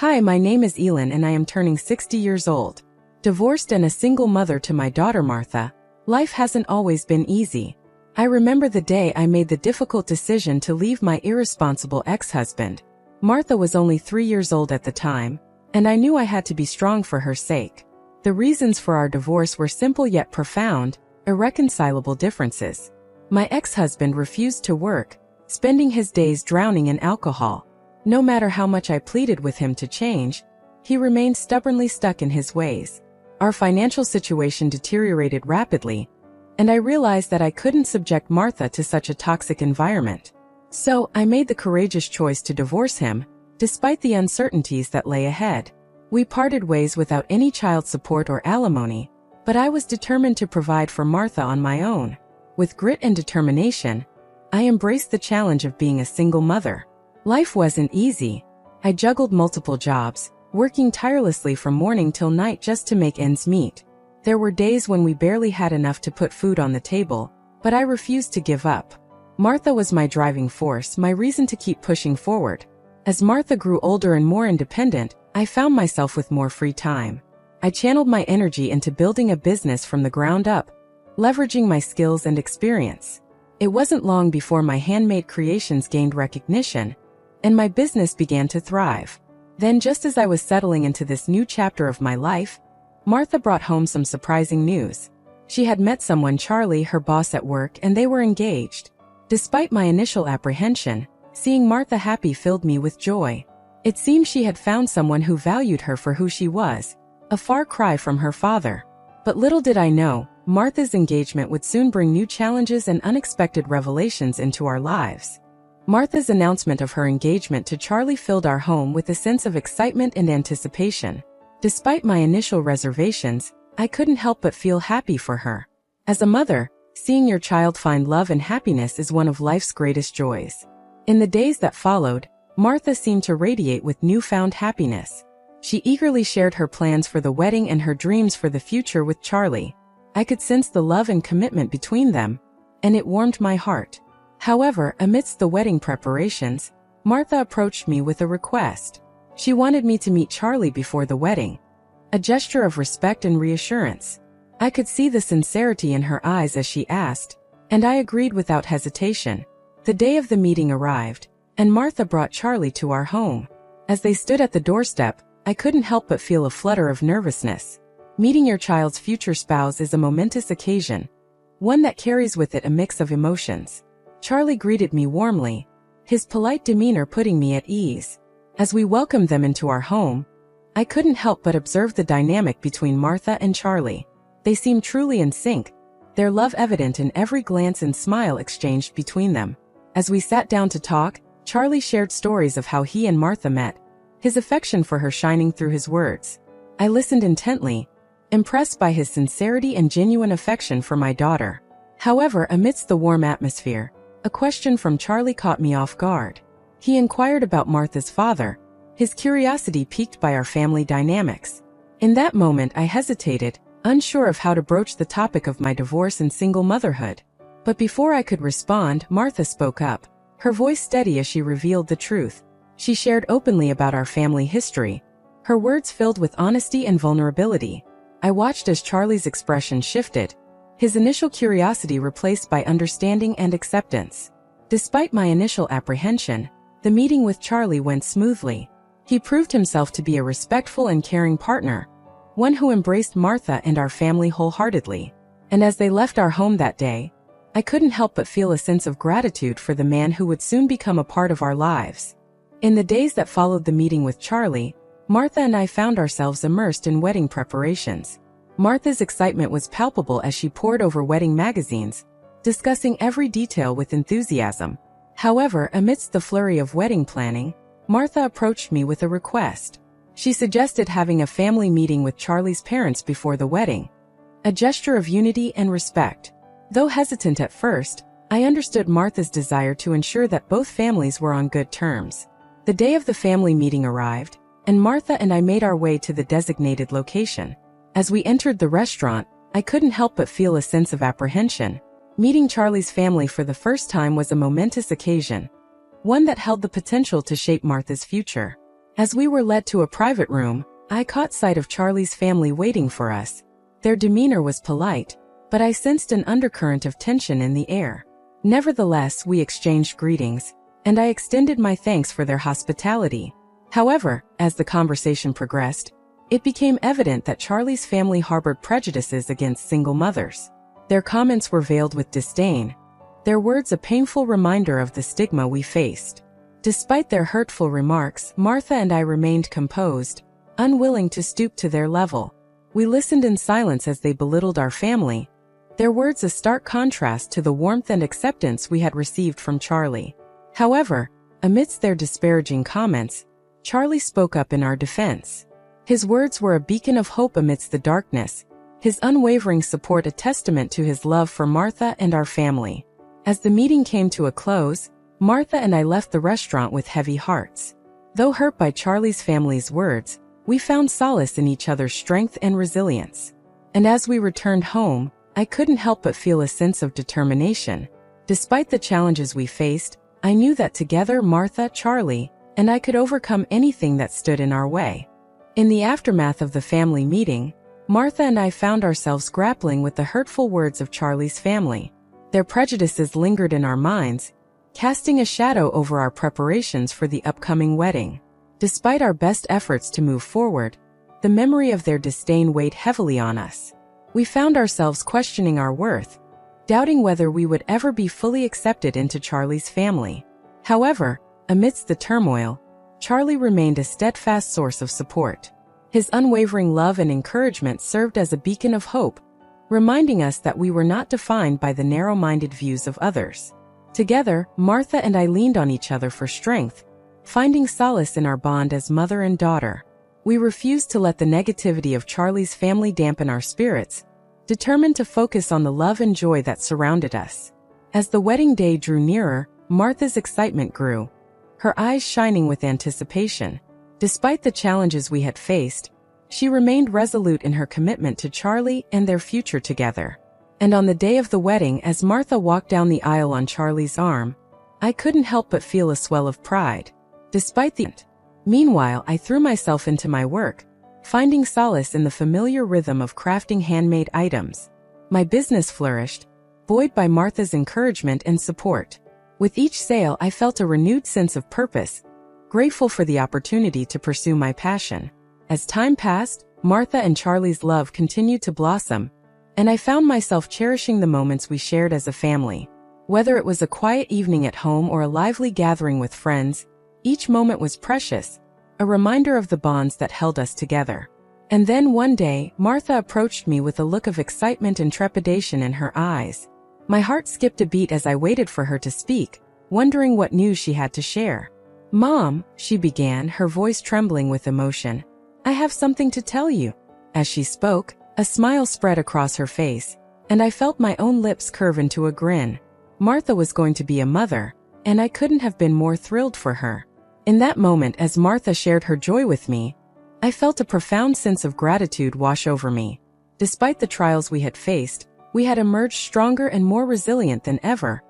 Hi, my name is Elin and I am turning 60 years old. Divorced and a single mother to my daughter Martha, life hasn't always been easy. I remember the day I made the difficult decision to leave my irresponsible ex-husband. Martha was only 3 years old at the time, and I knew I had to be strong for her sake. The reasons for our divorce were simple yet profound, irreconcilable differences. My ex-husband refused to work, spending his days drowning in alcohol. No matter how much I pleaded with him to change, he remained stubbornly stuck in his ways. Our financial situation deteriorated rapidly, and I realized that I couldn't subject Martha to such a toxic environment. So, I made the courageous choice to divorce him, despite the uncertainties that lay ahead. We parted ways without any child support or alimony, but I was determined to provide for Martha on my own. With grit and determination, I embraced the challenge of being a single mother. Life wasn't easy. I juggled multiple jobs, working tirelessly from morning till night just to make ends meet. There were days when we barely had enough to put food on the table, but I refused to give up. Martha was my driving force, my reason to keep pushing forward. As Martha grew older and more independent, I found myself with more free time. I channeled my energy into building a business from the ground up, leveraging my skills and experience. It wasn't long before my handmade creations gained recognition, and my business began to thrive. Then, just as I was settling into this new chapter of my life, Martha brought home some surprising news. She had met someone, Charlie, her boss at work, and they were engaged. Despite my initial apprehension, seeing Martha happy filled me with joy. It seemed she had found someone who valued her for who she was, a far cry from her father. But little did I know, Martha's engagement would soon bring new challenges and unexpected revelations into our lives. Martha's announcement of her engagement to Charlie filled our home with a sense of excitement and anticipation. Despite my initial reservations, I couldn't help but feel happy for her. As a mother, seeing your child find love and happiness is one of life's greatest joys. In the days that followed, Martha seemed to radiate with newfound happiness. She eagerly shared her plans for the wedding and her dreams for the future with Charlie. I could sense the love and commitment between them, and it warmed my heart. However, amidst the wedding preparations, Martha approached me with a request. She wanted me to meet Charlie before the wedding, a gesture of respect and reassurance. I could see the sincerity in her eyes as she asked, and I agreed without hesitation. The day of the meeting arrived, and Martha brought Charlie to our home. As they stood at the doorstep, I couldn't help but feel a flutter of nervousness. Meeting your child's future spouse is a momentous occasion, one that carries with it a mix of emotions. Charlie greeted me warmly, his polite demeanor putting me at ease. As we welcomed them into our home, I couldn't help but observe the dynamic between Martha and Charlie. They seemed truly in sync, their love evident in every glance and smile exchanged between them. As we sat down to talk, Charlie shared stories of how he and Martha met, his affection for her shining through his words. I listened intently, impressed by his sincerity and genuine affection for my daughter. However, amidst the warm atmosphere, a question from Charlie caught me off guard. He inquired about Martha's father, his curiosity piqued by our family dynamics. In that moment, I hesitated, unsure of how to broach the topic of my divorce and single motherhood. But before I could respond, Martha spoke up, her voice steady as she revealed the truth. She shared openly about our family history, her words filled with honesty and vulnerability. I watched as Charlie's expression shifted, his initial curiosity replaced by understanding and acceptance. Despite my initial apprehension, the meeting with Charlie went smoothly. He proved himself to be a respectful and caring partner, one who embraced Martha and our family wholeheartedly. And as they left our home that day, I couldn't help but feel a sense of gratitude for the man who would soon become a part of our lives. In the days that followed the meeting with Charlie, Martha and I found ourselves immersed in wedding preparations. Martha's excitement was palpable as she pored over wedding magazines, discussing every detail with enthusiasm. However, amidst the flurry of wedding planning, Martha approached me with a request. She suggested having a family meeting with Charlie's parents before the wedding, a gesture of unity and respect. Though hesitant at first, I understood Martha's desire to ensure that both families were on good terms. The day of the family meeting arrived, and Martha and I made our way to the designated location. As we entered the restaurant, I couldn't help but feel a sense of apprehension. Meeting Charlie's family for the first time was a momentous occasion, one that held the potential to shape Martha's future. As we were led to a private room, I caught sight of Charlie's family waiting for us. Their demeanor was polite, but I sensed an undercurrent of tension in the air. Nevertheless, we exchanged greetings, and I extended my thanks for their hospitality. However, as the conversation progressed, it became evident that Charlie's family harbored prejudices against single mothers. Their comments were veiled with disdain, their words a painful reminder of the stigma we faced. Despite their hurtful remarks, Martha and I remained composed, unwilling to stoop to their level. We listened in silence as they belittled our family, their words a stark contrast to the warmth and acceptance we had received from Charlie. However, amidst their disparaging comments, Charlie spoke up in our defense. His words were a beacon of hope amidst the darkness, his unwavering support a testament to his love for Martha and our family. As the meeting came to a close, Martha and I left the restaurant with heavy hearts. Though hurt by Charlie's family's words, we found solace in each other's strength and resilience. And as we returned home, I couldn't help but feel a sense of determination. Despite the challenges we faced, I knew that together Martha, Charlie, and I could overcome anything that stood in our way. In the aftermath of the family meeting, Martha and I found ourselves grappling with the hurtful words of Charlie's family. Their prejudices lingered in our minds, casting a shadow over our preparations for the upcoming wedding. Despite our best efforts to move forward, the memory of their disdain weighed heavily on us. We found ourselves questioning our worth, doubting whether we would ever be fully accepted into Charlie's family. However, amidst the turmoil, Charlie remained a steadfast source of support. His unwavering love and encouragement served as a beacon of hope, reminding us that we were not defined by the narrow-minded views of others. Together, Martha and I leaned on each other for strength, finding solace in our bond as mother and daughter. We refused to let the negativity of Charlie's family dampen our spirits, determined to focus on the love and joy that surrounded us. As the wedding day drew nearer, Martha's excitement grew, her eyes shining with anticipation. Despite the challenges we had faced, she remained resolute in her commitment to Charlie and their future together. And on the day of the wedding, as Martha walked down the aisle on Charlie's arm, I couldn't help but feel a swell of pride. Meanwhile, I threw myself into my work, finding solace in the familiar rhythm of crafting handmade items. My business flourished, buoyed by Martha's encouragement and support. With each sale, I felt a renewed sense of purpose, grateful for the opportunity to pursue my passion. As time passed, Martha and Charlie's love continued to blossom, and I found myself cherishing the moments we shared as a family. Whether it was a quiet evening at home or a lively gathering with friends, each moment was precious, a reminder of the bonds that held us together. And then one day, Martha approached me with a look of excitement and trepidation in her eyes. My heart skipped a beat as I waited for her to speak, wondering what news she had to share. "Mom," she began, her voice trembling with emotion, "I have something to tell you." As she spoke, a smile spread across her face, and I felt my own lips curve into a grin. Martha was going to be a mother, and I couldn't have been more thrilled for her. In that moment, as Martha shared her joy with me, I felt a profound sense of gratitude wash over me. Despite the trials we had faced, we had emerged stronger and more resilient than ever,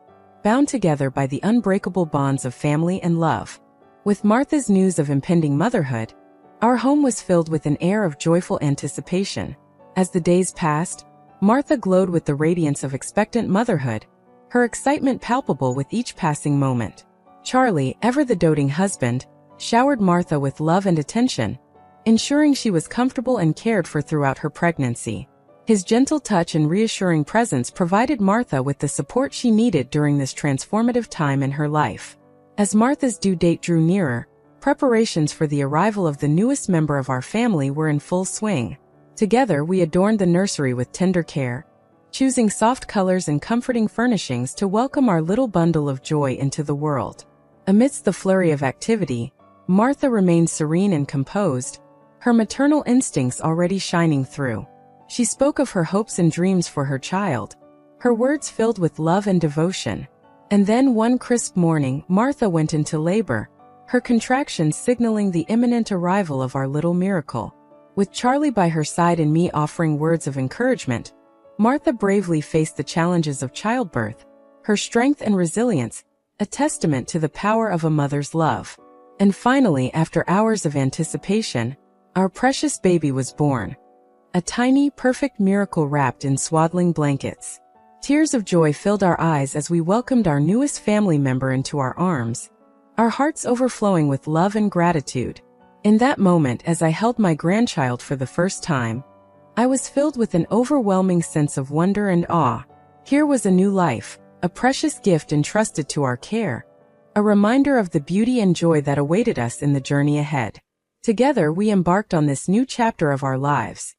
bound together by the unbreakable bonds of family and love. With Martha's news of impending motherhood, our home was filled with an air of joyful anticipation. As the days passed, Martha glowed with the radiance of expectant motherhood, her excitement palpable with each passing moment. Charlie, ever the doting husband, showered Martha with love and attention, ensuring she was comfortable and cared for throughout her pregnancy. His gentle touch and reassuring presence provided Martha with the support she needed during this transformative time in her life. As Martha's due date drew nearer, preparations for the arrival of the newest member of our family were in full swing. Together, we adorned the nursery with tender care, choosing soft colors and comforting furnishings to welcome our little bundle of joy into the world. Amidst the flurry of activity, Martha remained serene and composed, her maternal instincts already shining through. She spoke of her hopes and dreams for her child, her words filled with love and devotion. And then one crisp morning, Martha went into labor, her contractions signaling the imminent arrival of our little miracle. With Charlie by her side and me offering words of encouragement, Martha bravely faced the challenges of childbirth, her strength and resilience, a testament to the power of a mother's love. And finally, after hours of anticipation, our precious baby was born. A tiny, perfect miracle wrapped in swaddling blankets. Tears of joy filled our eyes as we welcomed our newest family member into our arms, our hearts overflowing with love and gratitude. In that moment, as I held my grandchild for the first time, I was filled with an overwhelming sense of wonder and awe. Here was a new life, a precious gift entrusted to our care, a reminder of the beauty and joy that awaited us in the journey ahead. Together we embarked on this new chapter of our lives,